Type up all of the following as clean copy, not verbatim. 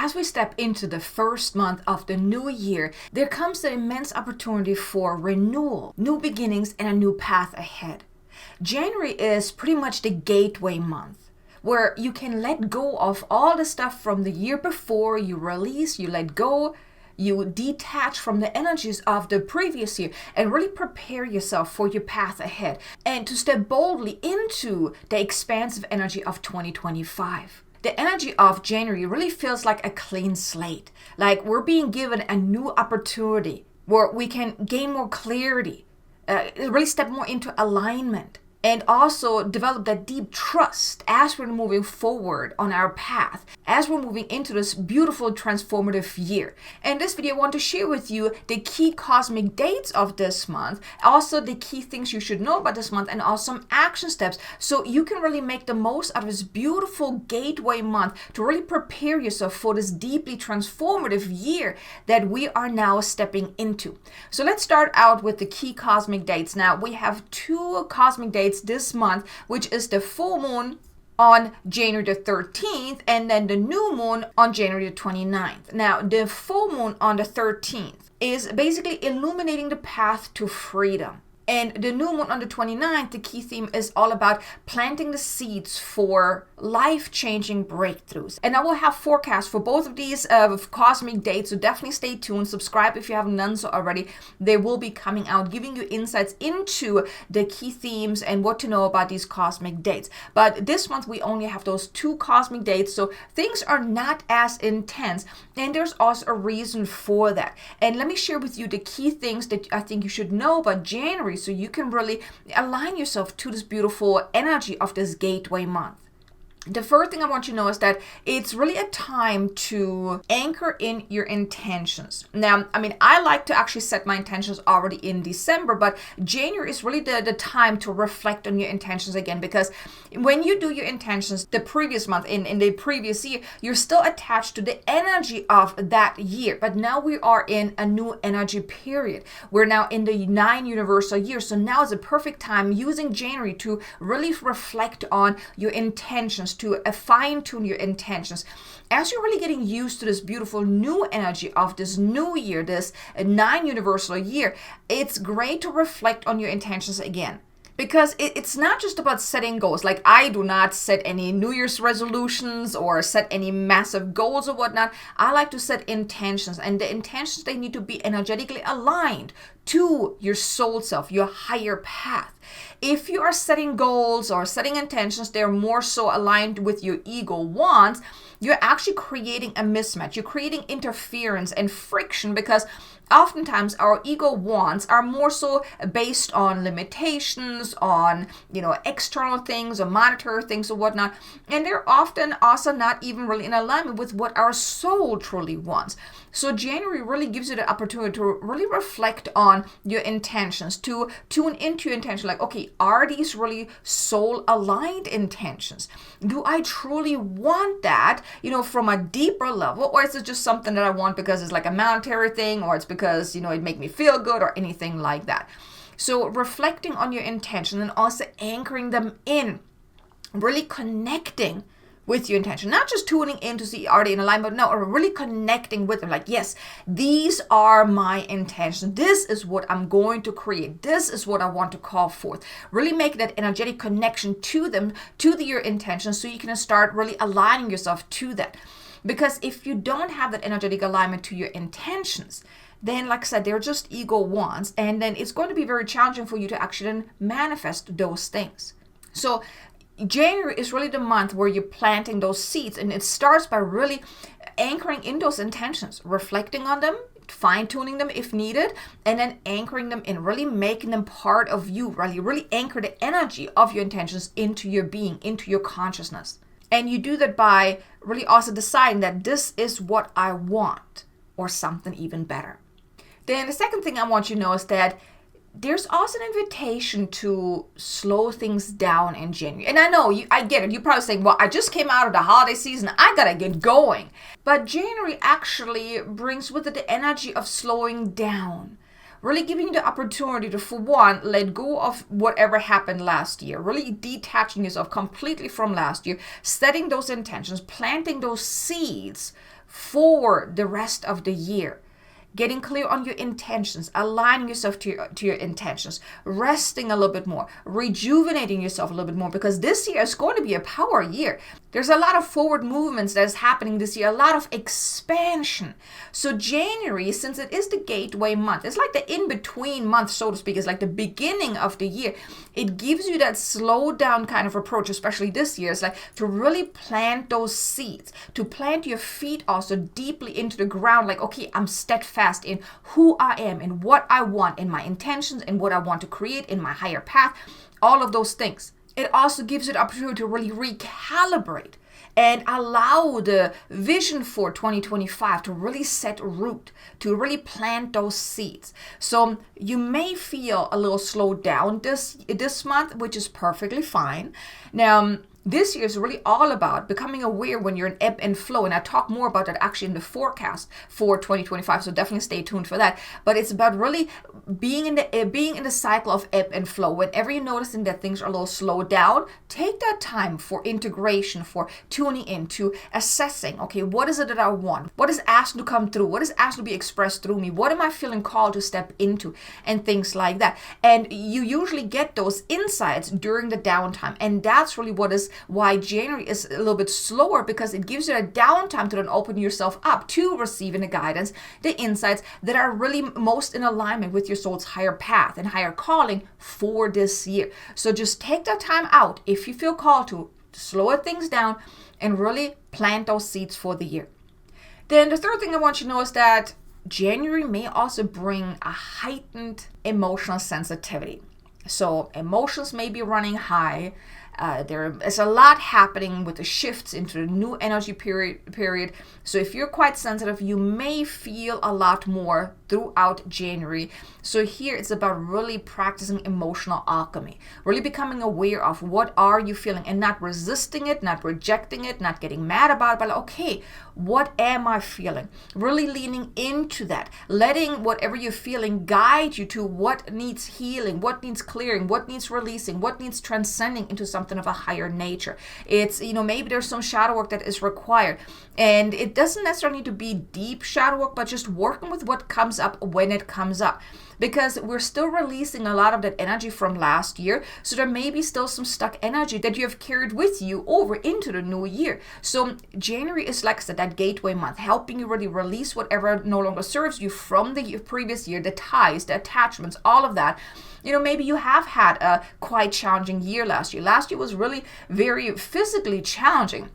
as we step into the first month of the new year, there comes an immense opportunity for renewal, new beginnings, and a new path ahead. January is pretty much the gateway month where you can let go of all the stuff from the year before. You release, you let go, you detach from the energies of the previous year and really prepare yourself for your path ahead and to step boldly into the expansive energy of 2025. The energy of January really feels like a clean slate, like we're being given a new opportunity where we can gain more clarity, really step more into alignment, and also develop that deep trust as we're moving forward on our path, as we're moving into this beautiful transformative year. In this video, I want to share with you the key cosmic dates of this month, also the key things you should know about this month, and also some action steps so you can really make the most out of this beautiful gateway month to really prepare yourself for this deeply transformative year that we are now stepping into. So let's start out with the key cosmic dates. Now, we have two cosmic dates this month, which is the full moon on January the 13th and then the new moon on January the 29th. Now, the full moon on the 13th is basically illuminating the path to freedom. And the new moon on the 29th, the key theme is all about planting the seeds for life-changing breakthroughs. And I will have forecasts for both of these cosmic dates, so definitely stay tuned. Subscribe if you haven't done so already. They will be coming out, giving you insights into the key themes and what to know about these cosmic dates. But this month, we only have those two cosmic dates, so things are not as intense. And there's also a reason for that. And let me share with you the key things that I think you should know about January, so you can really align yourself to this beautiful energy of this gateway month. The first thing I want you to know is that it's really a time to anchor in your intentions. Now, I like to actually set my intentions already in December, but January is really the time to reflect on your intentions again, because when you do your intentions the previous month, in the previous year, you're still attached to the energy of that year. But now we are in a new energy period. We're now in the 9 universal years. So now is a perfect time using January to really reflect on your intentions, to fine-tune your intentions. As you're really getting used to this beautiful new energy of this new year, this 9 universal year, it's great to reflect on your intentions again. Because it's not just about setting goals. Like, I do not set any New Year's resolutions or set any massive goals or whatnot. I like to set intentions, and the intentions, they need to be energetically aligned to your soul self, your higher path. If you are setting goals or setting intentions, they're more so aligned with your ego wants, you're actually creating a mismatch. You're creating interference and friction, because oftentimes our ego wants are more so based on limitations, on, external things or monetary things or whatnot. And they're often also not even really in alignment with what our soul truly wants. So January really gives you the opportunity to really reflect on your intentions, to tune into your intention. Like, okay, are these really soul aligned intentions? Do I truly want that, from a deeper level? Or is it just something that I want because it's like a monetary thing, or it's because, it make me feel good, or anything like that? So reflecting on your intention and also anchoring them in, really connecting with your intention, not just tuning in to see are they in alignment, no, or really connecting with them. Like, yes, these are my intentions. This is what I'm going to create. This is what I want to call forth. Really make that energetic connection to them, to your intentions, so you can start really aligning yourself to that. Because if you don't have that energetic alignment to your intentions, then, like I said, they're just ego wants, and then it's going to be very challenging for you to actually then manifest those things. So January is really the month where you're planting those seeds, and it starts by really anchoring in those intentions, reflecting on them, fine-tuning them if needed, and then anchoring them in, really making them part of you, really anchor the energy of your intentions into your being, into your consciousness. And you do that by really also deciding that this is what I want, or something even better. Then the second thing I want you to know is that there's also an invitation to slow things down in January. And I know, I get it. You're probably saying, well, I just came out of the holiday season. I got to get going. But January actually brings with it the energy of slowing down. Really giving you the opportunity to, for one, let go of whatever happened last year. Really detaching yourself completely from last year. Setting those intentions, planting those seeds for the rest of the year. Getting clear on your intentions, aligning yourself to your intentions, resting a little bit more, rejuvenating yourself a little bit more, because this year is going to be a power year. There's a lot of forward movements that is happening this year, a lot of expansion. So January, since it is the gateway month, it's like the in-between month, so to speak. It's like the beginning of the year. It gives you that slow down kind of approach, especially this year. It's like to really plant those seeds, to plant your feet also deeply into the ground. Like, okay, I'm steadfast in who I am and what I want, in my intentions and what I want to create in my higher path, all of those things. It also gives you the opportunity to really recalibrate and allow the vision for 2025 to really set root, to really plant those seeds. So you may feel a little slowed down this month, which is perfectly fine. Now, this year is really all about becoming aware when you're in ebb and flow. And I talk more about that actually in the forecast for 2025. So definitely stay tuned for that. But it's about really being in the cycle of ebb and flow. Whenever you're noticing that things are a little slowed down, take that time for integration, for tuning into assessing, okay, what is it that I want? What is asked to come through? What is asked to be expressed through me? What am I feeling called to step into? And things like that. And you usually get those insights during the downtime. And that's really why January is a little bit slower, because it gives you a downtime to then open yourself up to receiving the guidance, the insights that are really most in alignment with your soul's higher path and higher calling for this year. So just take that time out if you feel called to slow things down and really plant those seeds for the year. Then the third thing I want you to know is that January may also bring a heightened emotional sensitivity. So emotions may be running high. There is a lot happening with the shifts into the new energy period. So if you're quite sensitive, you may feel a lot more throughout January. So here it's about really practicing emotional alchemy, really becoming aware of what are you feeling and not resisting it, not rejecting it, not getting mad about it, but like, okay, what am I feeling? Really leaning into that, letting whatever you're feeling guide you to what needs healing, what needs clearing, what needs releasing, what needs transcending into something of a higher nature. It's, maybe there's some shadow work that is required, and it doesn't necessarily need to be deep shadow work, but just working with what comes up when it comes up, because we're still releasing a lot of that energy from last year. So there may be still some stuck energy that you have carried with you over into the new year. So January is, like I said, that gateway month, helping you really release whatever no longer serves you from the previous year, the ties, the attachments, all of that. Maybe you have had a quite challenging year last year. Last year was really very physically challenging.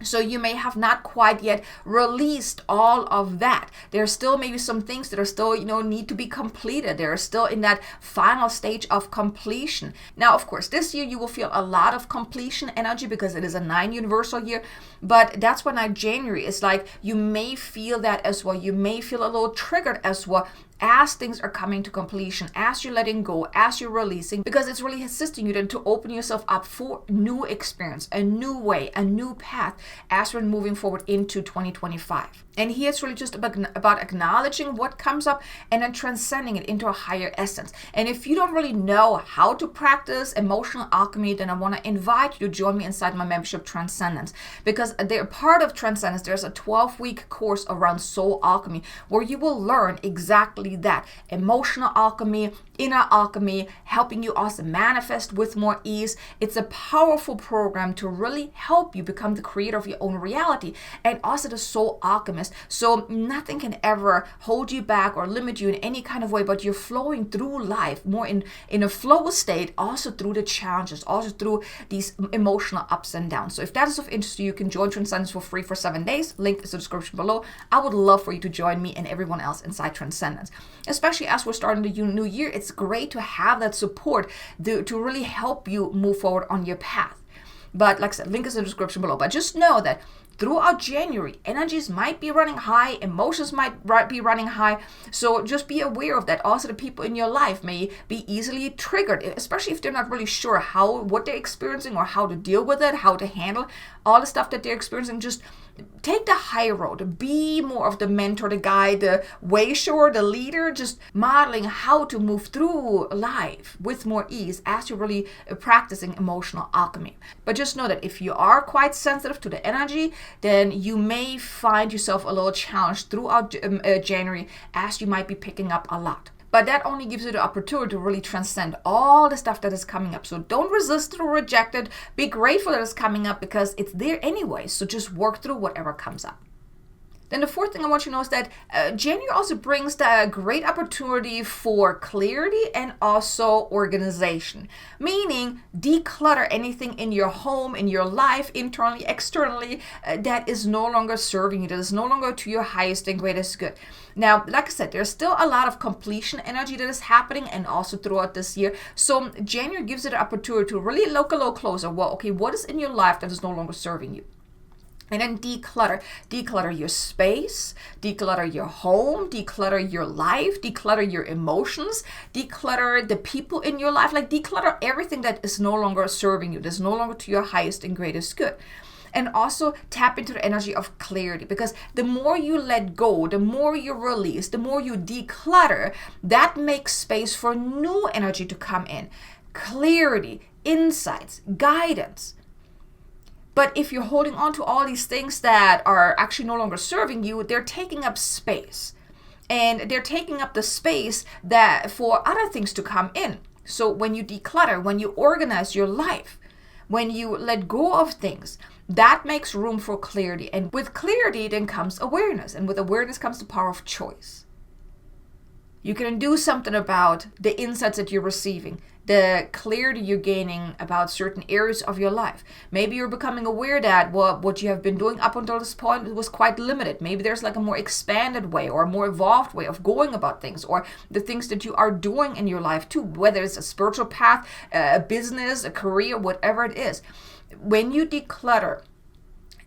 So you may have not quite yet released all of that. There's still maybe some things that are still, need to be completed. They're still in that final stage of completion. Now, of course, this year you will feel a lot of completion energy because it is a 9 universal year. But that's when January is like, you may feel that as well. You may feel a little triggered as well, as things are coming to completion, as you're letting go, as you're releasing, because it's really assisting you then to open yourself up for new experience, a new way, a new path as we're moving forward into 2025. And here it's really just about acknowledging what comes up and then transcending it into a higher essence. And if you don't really know how to practice emotional alchemy, then I want to invite you to join me inside my membership Transcendence, because they're part of Transcendence. There's a 12-week course around soul alchemy where you will learn exactly that: emotional alchemy, inner alchemy, helping you also manifest with more ease. It's a powerful program to really help you become the creator of your own reality and also the soul alchemist. So nothing can ever hold you back or limit you in any kind of way, but you're flowing through life more in a flow state, also through the challenges, also through these emotional ups and downs. So if that is of interest to you, you can join Transcendence for free for 7 days. Link is in the description below. I would love for you to join me and everyone else inside Transcendence. Especially as we're starting the new year, it's great to have that support to really help you move forward on your path. But like I said, link is in the description below. But just know that throughout January, energies might be running high, emotions might be running high. So just be aware of that. Also, the people in your life may be easily triggered, especially if they're not really sure what they're experiencing or how to deal with it, how to handle all the stuff that they're experiencing. Just Take the high road. Be more of the mentor, the guide, the way shower, the leader, just modeling how to move through life with more ease as you're really practicing emotional alchemy. But just know that if you are quite sensitive to the energy, then you may find yourself a little challenged throughout January, as you might be picking up a lot. But that only gives you the opportunity to really transcend all the stuff that is coming up. So don't resist it or reject it. Be grateful that it's coming up, because it's there anyway. So just work through whatever comes up. Then the fourth thing I want you to know is that January also brings the great opportunity for clarity and also organization. Meaning, declutter anything in your home, in your life, internally, externally, that is no longer serving you, that is no longer to your highest and greatest good. Now, like I said, there's still a lot of completion energy that is happening, and also throughout this year. So January gives you the opportunity to really look a little closer. Well, okay, what is in your life that is no longer serving you? And then declutter. Declutter your space, declutter your home, declutter your life, declutter your emotions, declutter the people in your life. Like, declutter everything that is no longer serving you, that's no longer to your highest and greatest good. And also tap into the energy of clarity, because the more you let go, the more you release, the more you declutter, that makes space for new energy to come in. Clarity, insights, guidance. But if you're holding on to all these things that are actually no longer serving you, they're taking up space. And they're taking up the space that for other things to come in. So when you declutter, when you organize your life, when you let go of things, that makes room for clarity. And with clarity then comes awareness. And with awareness comes the power of choice. You can do something about the insights that you're receiving, the clarity you're gaining about certain areas of your life. Maybe you're becoming aware that what you have been doing up until this point was quite limited. Maybe there's like a more expanded way or a more evolved way of going about things, or the things that you are doing in your life too, whether it's a spiritual path, a business, a career, whatever it is. When you declutter,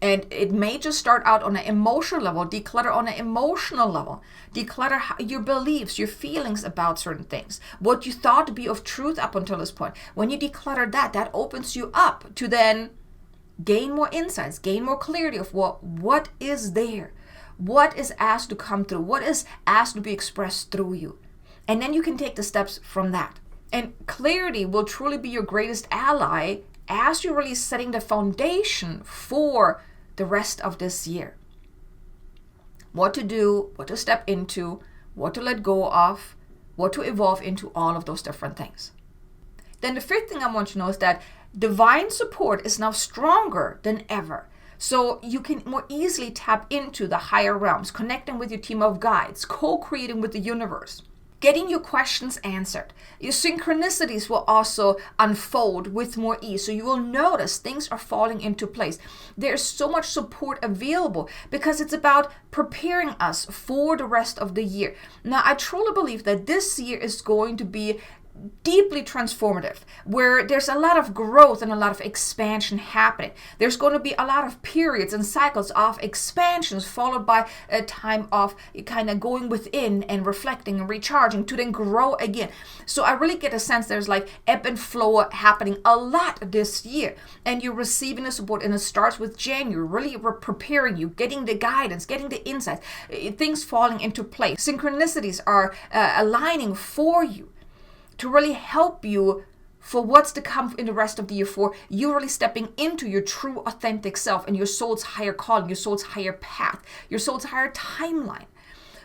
and it may just start out on an emotional level, declutter on an emotional level. Declutter your beliefs, your feelings about certain things, what you thought to be of truth up until this point. When you declutter that opens you up to then gain more insights, gain more clarity of what is there, what is asked to come through, what is asked to be expressed through you. And then you can take the steps from that. And clarity will truly be your greatest ally as you're really setting the foundation for the rest of this year. What to do, what to step into, what to let go of, what to evolve into, all of those different things. Then the fifth thing I want you to know is that divine support is now stronger than ever. So you can more easily tap into the higher realms, connecting with your team of guides, co-creating with the universe, getting your questions answered. Your synchronicities will also unfold with more ease. So you will notice things are falling into place. There's so much support available because it's about preparing us for the rest of the year. Now, I truly believe that this year is going to be deeply transformative, where there's a lot of growth and a lot of expansion happening. There's going to be a lot of periods and cycles of expansions, followed by a time of kind of going within and reflecting and recharging to then grow again. So I really get a sense there's like ebb and flow happening a lot this year, and you're receiving the support, and it starts with January, really preparing you, getting the guidance, getting the insights, things falling into place. Synchronicities are aligning for you to really help you for what's to come in the rest of the year, for you really stepping into your true authentic self and your soul's higher calling, your soul's higher path, your soul's higher timeline.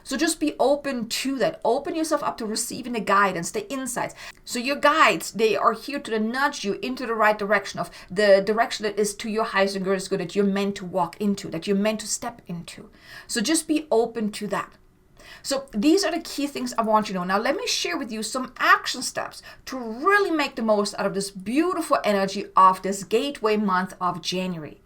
So just be open to that. Open yourself up to receiving the guidance, the insights. So your guides, they are here to nudge you into the right direction, of the direction that is to your highest and greatest good, that you're meant to walk into, that you're meant to step into. So just be open to that. So these are the key things I want you to know. Now let me share with you some action steps to really make the most out of this beautiful energy of this gateway month of January.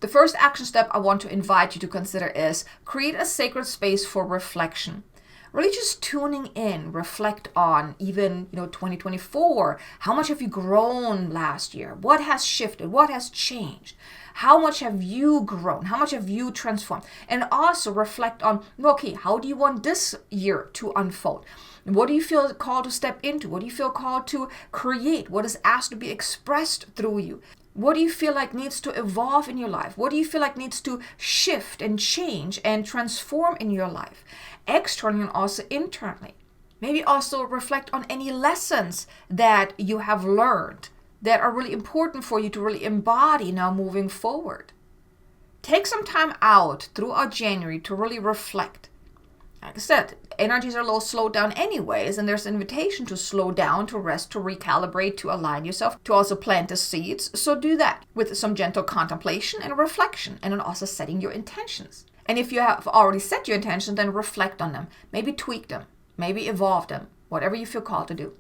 The first action step I want to invite you to consider is create a sacred space for reflection. Really just tuning in, reflect on even 2024. How much have you grown last year? What has shifted? What has changed? How much have you grown? How much have you transformed? And also reflect on, okay, how do you want this year to unfold? What do you feel called to step into? What do you feel called to create? What is asked to be expressed through you? What do you feel like needs to evolve in your life? What do you feel like needs to shift and change and transform in your life? Externally and also internally. Maybe also reflect on any lessons that you have learned that are really important for you to really embody now moving forward. Take some time out throughout January to really reflect. Like I said, energies are a little slowed down anyways, and there's an invitation to slow down, to rest, to recalibrate, to align yourself, to also plant the seeds. So do that with some gentle contemplation and reflection, and then also setting your intentions. And if you have already set your intentions, then reflect on them. Maybe tweak them, maybe evolve them, whatever you feel called to do.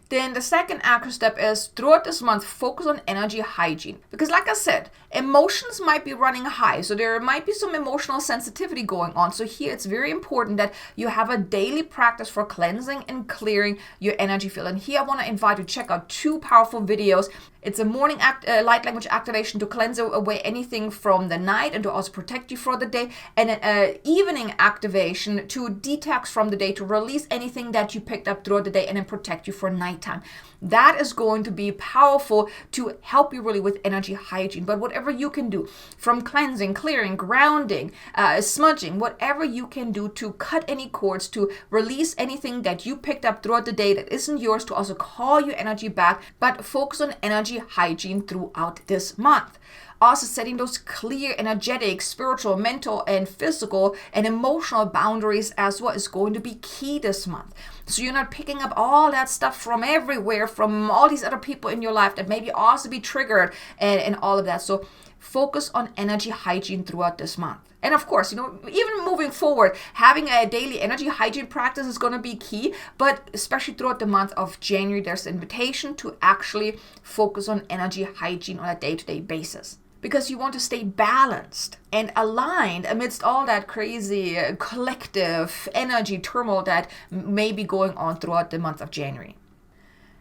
Then the second action step is throughout this month, focus on energy hygiene. Because like I said, emotions might be running high. So there might be some emotional sensitivity going on. So here it's very important that you have a daily practice for cleansing and clearing your energy field. And here I want to invite you to check out 2 powerful videos. It's a morning light language activation to cleanse away anything from the night and to also protect you for the day. And an evening activation to detox from the day, to release anything that you picked up throughout the day and then protect you for nighttime. That is going to be powerful to help you really with energy hygiene. But whatever you can do, from cleansing, clearing, grounding, smudging, whatever you can do to cut any cords, to release anything that you picked up throughout the day that isn't yours, to also call your energy back, but focus on energy hygiene throughout this month. Also setting those clear, energetic, spiritual, mental, and physical and emotional boundaries as well is going to be key this month. So you're not picking up all that stuff from everywhere, from all these other people in your life that maybe also be triggered and all of that. So focus on energy hygiene throughout this month. And of course, even moving forward, having a daily energy hygiene practice is going to be key. But especially throughout the month of January, there's an invitation to actually focus on energy hygiene on a day-to-day basis. Because you want to stay balanced and aligned amidst all that crazy collective energy turmoil that may be going on throughout the month of January.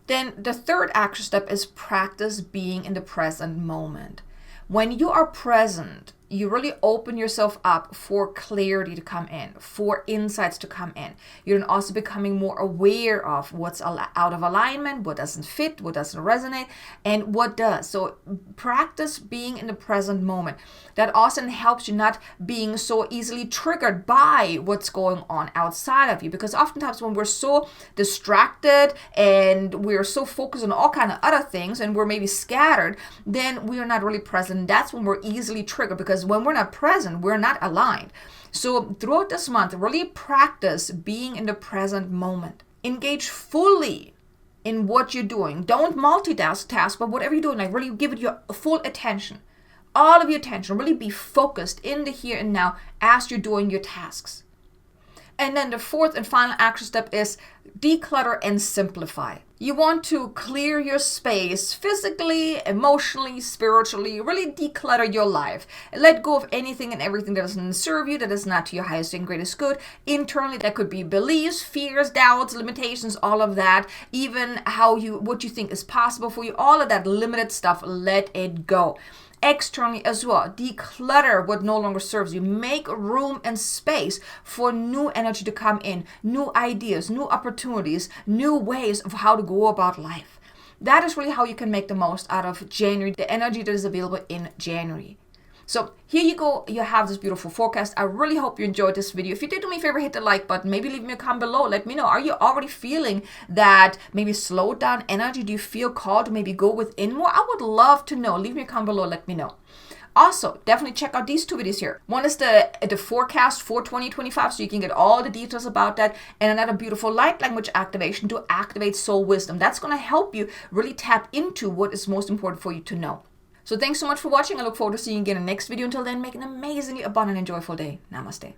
Then the third action step is practice being in the present moment. When you are present, you really open yourself up for clarity to come in, for insights to come in. You're also becoming more aware of what's out of alignment, what doesn't fit, what doesn't resonate, and what does. So practice being in the present moment. That also helps you not being so easily triggered by what's going on outside of you. Because oftentimes when we're so distracted and we're so focused on all kind of other things and we're maybe scattered, then we are not really present. That's when we're easily triggered, because when we're not present, we're not aligned. So throughout this month, really practice being in the present moment. Engage fully in what you're doing. Don't multitask, but whatever you're doing, like really give it your full attention. All of your attention. Really be focused in the here and now as you're doing your tasks. And then the fourth and final action step is declutter and simplify. You want to clear your space physically, emotionally, spiritually, really declutter your life. Let go of anything and everything that doesn't serve you, that is not to your highest and greatest good. Internally, that could be beliefs, fears, doubts, limitations, all of that. Even what you think is possible for you, all of that limited stuff, let it go. Externally as well, declutter what no longer serves you. Make room and space for new energy to come in, new ideas, new opportunities, new ways of how to go about life. That is really how you can make the most out of January, the energy that is available in January. So here you go, you have this beautiful forecast. I really hope you enjoyed this video. If you did, do me a favor, hit the like button. Maybe leave me a comment below. Let me know, are you already feeling that maybe slowed down energy? Do you feel called to maybe go within more? I would love to know. Leave me a comment below, let me know. Also, definitely check out these 2 videos here. One is the forecast for 2025, so you can get all the details about that. And another beautiful light language activation to activate soul wisdom. That's going to help you really tap into what is most important for you to know. So thanks so much for watching. I look forward to seeing you again in the next video. Until then, make an amazingly abundant and joyful day. Namaste.